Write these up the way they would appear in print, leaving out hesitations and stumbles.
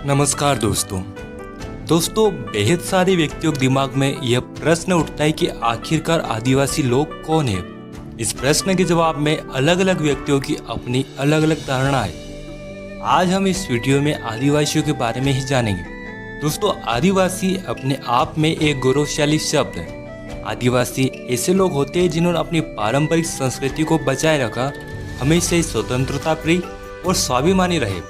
नमस्कार दोस्तों बेहद सारे व्यक्तियों के दिमाग में यह प्रश्न उठता है कि आखिरकार आदिवासी लोग कौन है। इस प्रश्न के जवाब में अलग अलग व्यक्तियों की अपनी अलग अलग धारणा है। आज हम इस वीडियो में आदिवासियों के बारे में ही जानेंगे। दोस्तों, आदिवासी अपने आप में एक गौरवशाली शब्द है। आदिवासी ऐसे लोग होते हैं जिन्होंने अपनी पारंपरिक संस्कृति को बचाए रखा, हमेशा ही स्वतंत्रता प्रिय और स्वाभिमानी रहे,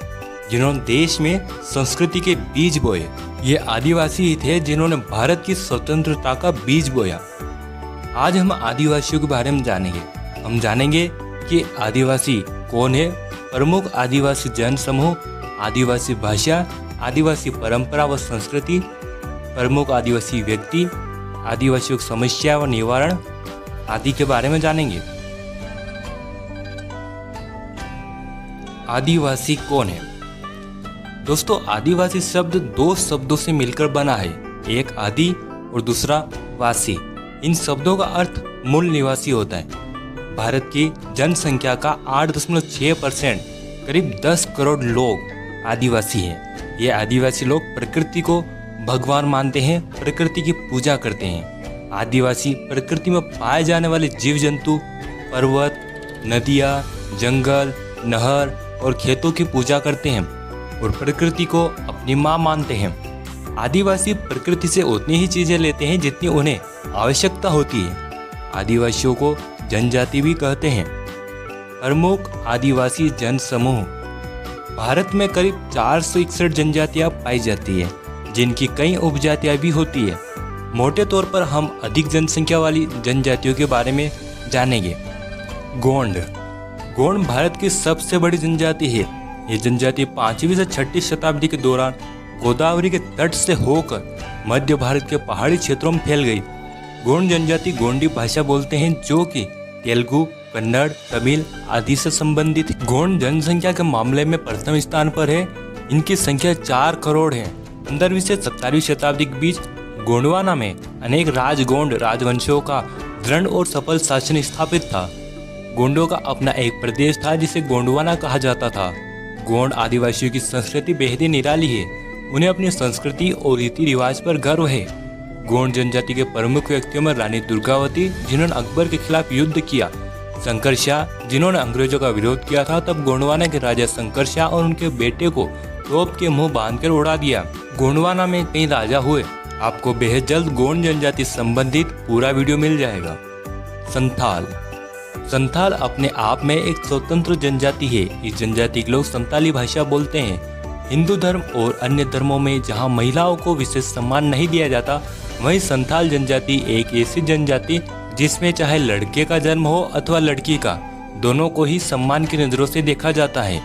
जिन्होंने देश में संस्कृति के बीज बोए। ये आदिवासी ही थे जिन्होंने भारत की स्वतंत्रता का बीज बोया। आज हम आदिवासियों के बारे में जानेंगे। हम जानेंगे कि आदिवासी कौन है, प्रमुख आदिवासी जन समूह, आदिवासी भाषा, आदिवासी परंपरा व संस्कृति, प्रमुख आदिवासी व्यक्ति, आदिवासियों की समस्या व निवारण आदि के बारे में जानेंगे। आदिवासी कौन है? दोस्तों, आदिवासी शब्द दो शब्दों से मिलकर बना है, एक आदि और दूसरा वासी। इन शब्दों का अर्थ मूल निवासी होता है। भारत की जनसंख्या का 8.6% करीब 10 करोड़ लोग आदिवासी हैं। ये आदिवासी लोग प्रकृति को भगवान मानते हैं, प्रकृति की पूजा करते हैं। आदिवासी प्रकृति में पाए जाने वाले जीव जंतु, पर्वत, नदियाँ, जंगल, नहर और खेतों की पूजा करते हैं और प्रकृति को अपनी माँ मानते हैं। आदिवासी प्रकृति से उतनी ही चीजें लेते हैं जितनी उन्हें आवश्यकता होती है। आदिवासियों को जनजाति भी कहते हैं। प्रमुख आदिवासी जन समूह। भारत में करीब 461 जनजातियां पाई जाती है, जिनकी कई उपजातियां भी होती है। मोटे तौर पर हम अधिक जनसंख्या वाली जनजातियों के बारे में जानेंगे। गोंड भारत की सबसे बड़ी जनजाति है। ये जनजाति 5वीं से 6वीं शताब्दी के दौरान गोदावरी के तट से होकर मध्य भारत के पहाड़ी क्षेत्रों में फैल गई। गोंड जनजाति गोंडी भाषा बोलते हैं, जो कि तेलुगु, कन्नड़, तमिल आदि से संबंधित है। गोंड जनसंख्या के मामले में प्रथम स्थान पर है। इनकी संख्या 4 करोड़ है। 15वीं से 17वीं शताब्दी के बीच गोंडवाना में अनेक राजगोंड राजवंशों का दृढ़ और सफल शासन स्थापित था। गोंडों का अपना एक प्रदेश था जिसे गोंडवाना कहा जाता था। गोंड आदिवासियों की संस्कृति बेहद ही निराली है। उन्हें अपनी संस्कृति और रीति रिवाज पर गर्व है। गोंड जनजाति के प्रमुख व्यक्तियों में रानी दुर्गावती, जिन्होंने अकबर के खिलाफ युद्ध किया, शंकर शाह, जिन्होंने अंग्रेजों का विरोध किया था, तब गोंडवाना के राजा शंकर शाह और उनके बेटे को तोप के मुंह बांधकर उड़ा दिया। गोंडवाना में कई राजा हुए। आपको बेहद जल्द गोंड जनजाति संबंधित पूरा वीडियो मिल जाएगा। संथाल अपने आप में एक स्वतंत्र जनजाति है। इस जनजाति के लोग संताली भाषा बोलते हैं। हिंदू धर्म और अन्य धर्मों में जहां महिलाओं को विशेष सम्मान नहीं दिया जाता, वहीं संथाल जनजाति एक ऐसी जनजाति जिसमें चाहे लड़के का जन्म हो अथवा लड़की का, दोनों को ही सम्मान की नजरों से देखा जाता है।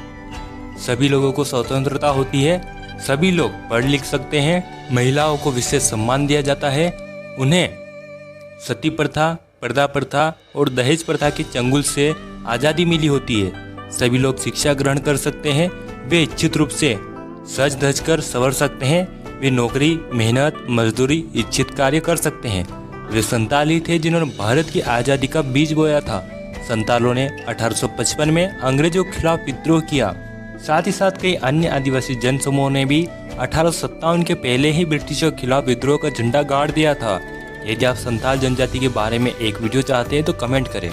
सभी लोगों को स्वतंत्रता होती है। सभी लोग पढ़ लिख सकते हैं। महिलाओं को विशेष सम्मान दिया जाता है। उन्हें सती प्रथा, पर्दा प्रथा और दहेज प्रथा के चंगुल से आज़ादी मिली होती है। सभी लोग शिक्षा ग्रहण कर सकते हैं। वे इच्छित रूप से सज धज कर संवर सकते हैं। वे नौकरी, मेहनत, मजदूरी, इच्छित कार्य कर सकते हैं। वे संताली थे जिन्होंने भारत की आज़ादी का बीज बोया था। संतालों ने 1855 में अंग्रेजों के खिलाफ विद्रोह किया। साथ ही साथ कई अन्य आदिवासी जन समूहों ने भी 1857 के पहले ही ब्रिटिशों के खिलाफ विद्रोह का झंडा गाड़ दिया था। यदि आप संथाल जनजाति के बारे में एक वीडियो चाहते हैं तो कमेंट करें।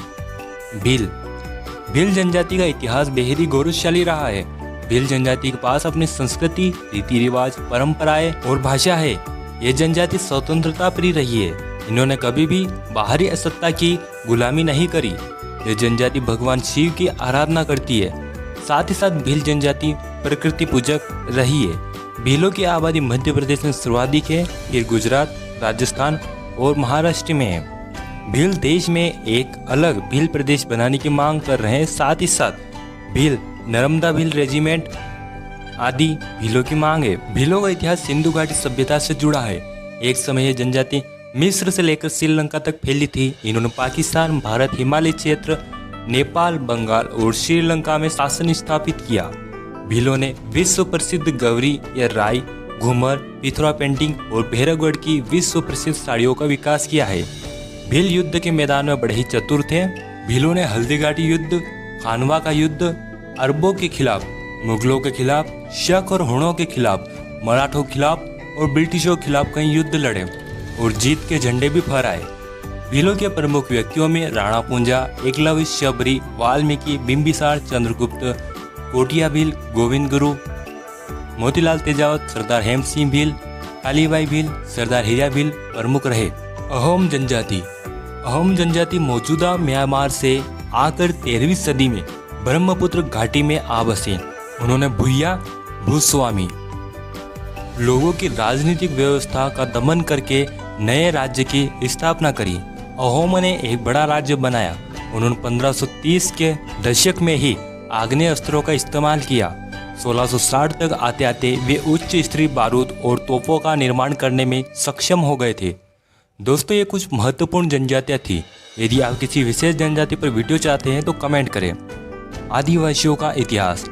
भील जनजाति का इतिहास बेहद ही गौरवशाली रहा है। भील जनजाति के पास अपनी संस्कृति, रीति रिवाज, परंपराएं और भाषा है। ये जनजाति स्वतंत्रता प्रिय रही है। इन्होंने कभी भी बाहरी सत्ता की गुलामी नहीं करी। ये जनजाति भगवान शिव की आराधना करती है। साथ ही साथ भील जनजाति प्रकृति पूजक रही है। भीलों की आबादी मध्य प्रदेश में सर्वाधिक है, फिर गुजरात, राजस्थान और महाराष्ट्र में है। भील देश में एक अलग भील प्रदेश बनाने की मांग कर रहे हैं। साथ ही साथ भील, नर्मदा भील रेजिमेंट आदि भीलों की मांग है। भीलों का इतिहास सिंधु घाटी सभ्यता से जुड़ा है। एक समय यह जनजाति मिस्र से लेकर श्रीलंका तक फैली थी। इन्होंने पाकिस्तान, भारत, हिमालय क्षेत्र, नेपाल, बंगाल और श्रीलंका में शासन स्थापित किया। भीलों ने विश्व प्रसिद्ध गवरी या राई, घूमर, पिथौरा पेंटिंग और भैरवगढ़ की विश्व प्रसिद्ध साड़ियों का विकास किया है। भील युद्ध के मैदान में बड़े ही चतुर थे। भीलों ने हल्दी घाटी युद्ध, खानवा का युद्ध, अरबों के खिलाफ, मुगलों के खिलाफ, शक और हुणों के खिलाफ मराठों के खिलाफ और ब्रिटिशों के खिलाफ कई युद्ध लड़े और जीत के झंडे भी फहराए। भीलों के प्रमुख व्यक्तियों में राणा पूंजा, एकलव्य, शबरी, वाल्मीकि, बिंबिसार, चंद्रगुप्त, कोटिया भील, गोविंद गुरु, मोतीलाल तेजावत, सरदार हेम सिंह भील, कालीबाई भील, सरदार हीरा भील प्रमुख रहे। अहोम जनजाति मौजूदा म्यांमार से आकर 13वीं सदी में ब्रह्मपुत्र घाटी में आ बसे। उन्होंने भूया भूस्वामी लोगों की राजनीतिक व्यवस्था का दमन करके नए राज्य की स्थापना करी। अहोम ने एक बड़ा राज्य बनाया। उन्होंने 1530 के दशक में ही आग्नेय अस्त्रों का इस्तेमाल किया। 1660 तक आते आते वे उच्च स्तरीय बारूद और तोपों का निर्माण करने में सक्षम हो गए थे। दोस्तों, ये कुछ महत्वपूर्ण जनजातियाँ थी। यदि आप किसी विशेष जनजाति पर वीडियो चाहते हैं तो कमेंट करें। आदिवासियों का इतिहास।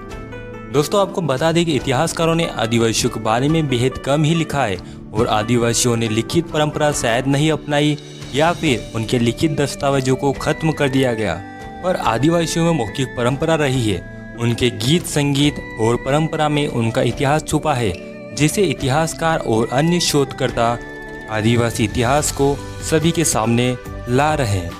दोस्तों, आपको बता दें कि इतिहासकारों ने आदिवासियों के बारे में बेहद कम ही लिखा है और आदिवासियों ने लिखित परंपरा शायद नहीं अपनाई या फिर उनके लिखित दस्तावेजों को खत्म कर दिया गया। पर आदिवासियों में मौखिक परंपरा रही है। उनके गीत, संगीत और परंपरा में उनका इतिहास छुपा है, जिसे इतिहासकार और अन्य शोधकर्ता आदिवासी इतिहास को सभी के सामने ला रहे हैं।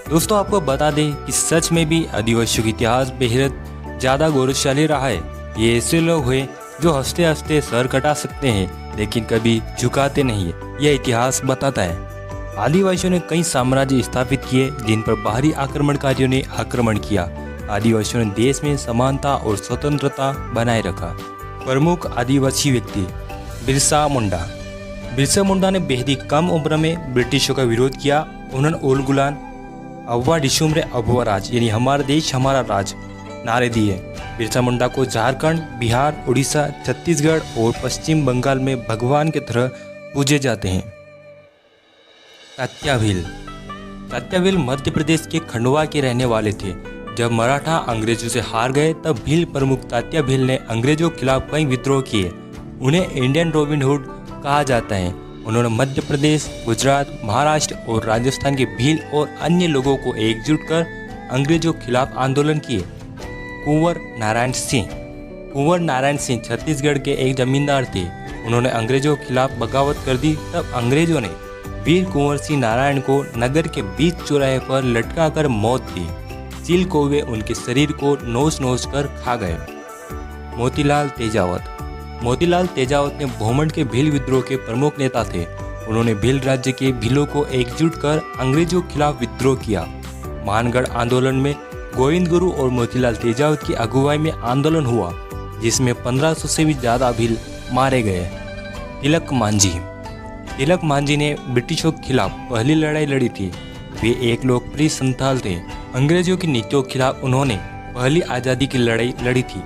दोस्तों, आपको बता दें कि सच में भी आदिवासियों का इतिहास बेहद ज़्यादा गौरवशाली रहा है। ये ऐसे लोग हैं जो हंसते हंसते सर कटा सकते हैं लेकिन कभी झुकाते नहीं है, यह इतिहास बताता है। आदिवासियों ने कई साम्राज्य स्थापित किए जिन पर बाहरी आक्रमणकारियों ने आक्रमण किया। आदिवासियों ने देश में समानता और स्वतंत्रता बनाए रखा। प्रमुख आदिवासी व्यक्ति बिरसा मुंडा। बिरसा मुंडा ने बेहद ही कम उम्र में ब्रिटिशों का विरोध किया। उन्होंने ओल गुलान, अव्वा डिशुमरे अभुआ राज यानी हमारा देश हमारा राज नारे दिए। बिरसा मुंडा को झारखंड, बिहार, उड़ीसा, छत्तीसगढ़ और पश्चिम बंगाल में भगवान की तरह पूजे जाते हैं। तात्या भील मध्य प्रदेश के खंडवा के रहने वाले थे। जब मराठा अंग्रेजों से हार गए तब भील प्रमुख तात्या भील ने अंग्रेजों के खिलाफ कई विद्रोह किए। उन्हें इंडियन रॉबिन हुड कहा जाता है। उन्होंने मध्य प्रदेश, गुजरात, महाराष्ट्र और राजस्थान के भील और अन्य लोगों को एकजुट कर अंग्रेजों के खिलाफ आंदोलन किए। कुंवर नारायण सिंह छत्तीसगढ़ के एक जमींदार थे। उन्होंने अंग्रेजों के खिलाफ बगावत कर दी। तब अंग्रेजों ने वीर कुंवर सिंह नारायण को नगर के बीच चौराहे पर लटका कर मौत दी। चील कौवे उनके शरीर को नोच नोच कर खा गए। मोतीलाल तेजावत ने भोमंड के भील विद्रोह के प्रमुख नेता थे। उन्होंने भील राज्य के भीलों को एकजुट कर अंग्रेजों के खिलाफ विद्रोह किया। मानगढ़ आंदोलन में गोविंद गुरु और मोतीलाल तेजावत की अगुवाई में आंदोलन हुआ, जिसमें 1500 से भी ज्यादा भील मारे गए। तिलक मांझी ने ब्रिटिशों के खिलाफ पहली लड़ाई लड़ी थी। वे एक लोकप्रिय संथाल थे। अंग्रेजों की नीतियों के खिलाफ उन्होंने पहली आज़ादी की लड़ाई लड़ी थी।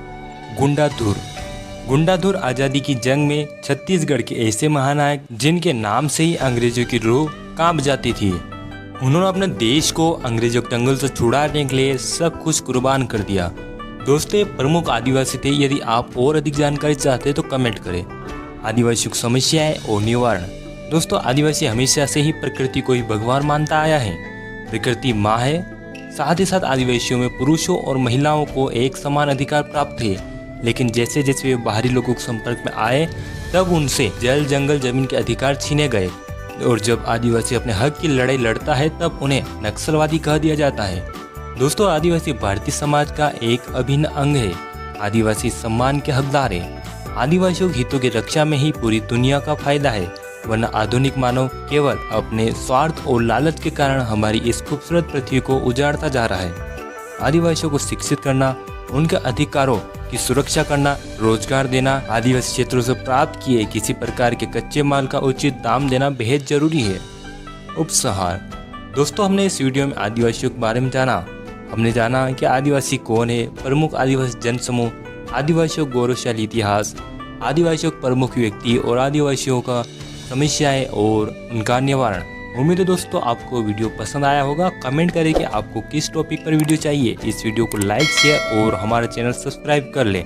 गुंडाधुर आज़ादी की जंग में छत्तीसगढ़ के ऐसे महानायक जिनके नाम से ही अंग्रेजों की रूह कांप जाती थी। उन्होंने अपने देश को अंग्रेजों के दंगल से छुड़ाने के लिए सब कुछ कुर्बान कर दिया। दोस्तों, प्रमुख आदिवासी थे। यदि आप और अधिक जानकारी चाहते हैं तो कमेंट करें। आदिवासियों की समस्याएं और निवारण। दोस्तों, आदिवासी हमेशा से ही प्रकृति को ही भगवान मानता आया है। प्रकृति माँ है। साथ ही साथ आदिवासियों में पुरुषों और महिलाओं को एक समान अधिकार प्राप्त थे। लेकिन जैसे जैसे वे बाहरी लोगों के संपर्क में आए तब उनसे जल, जंगल, जमीन के अधिकार छीने गए। और जब आदिवासी अपने हक की लड़ाई लड़ता है तब उन्हें नक्सलवादी कह दिया जाता है। दोस्तों, आदिवासी भारतीय समाज का एक अभिन्न अंग है। आदिवासी सम्मान के हकदार है। आदिवासियों के हितों की रक्षा में ही पूरी दुनिया का फायदा है, वरना आधुनिक मानव केवल अपने स्वार्थ और लालच के कारण हमारी इस खूबसूरत पृथ्वी को उजाड़ता जा रहा है। आदिवासियों को शिक्षित करना, उनके अधिकारों की सुरक्षा करना, रोजगार देना, आदिवासी क्षेत्रों से प्राप्त किए किसी प्रकार के कच्चे माल का उचित दाम देना बेहद जरूरी है। उपसंहार। दोस्तों, हमने इस वीडियो में आदिवासियों के बारे में जाना। हमने जाना कि आदिवासी कौन है, प्रमुख आदिवासी जनसमूह, आदिवासियों गौरवशाली इतिहास, आदिवासियों प्रमुख व्यक्ति और आदिवासियों का समस्याएं और उनका निवारण। उम्मीद है दोस्तों आपको वीडियो पसंद आया होगा। कमेंट करें कि आपको किस टॉपिक पर वीडियो चाहिए। इस वीडियो को लाइक, शेयर और हमारा चैनल सब्सक्राइब कर लें।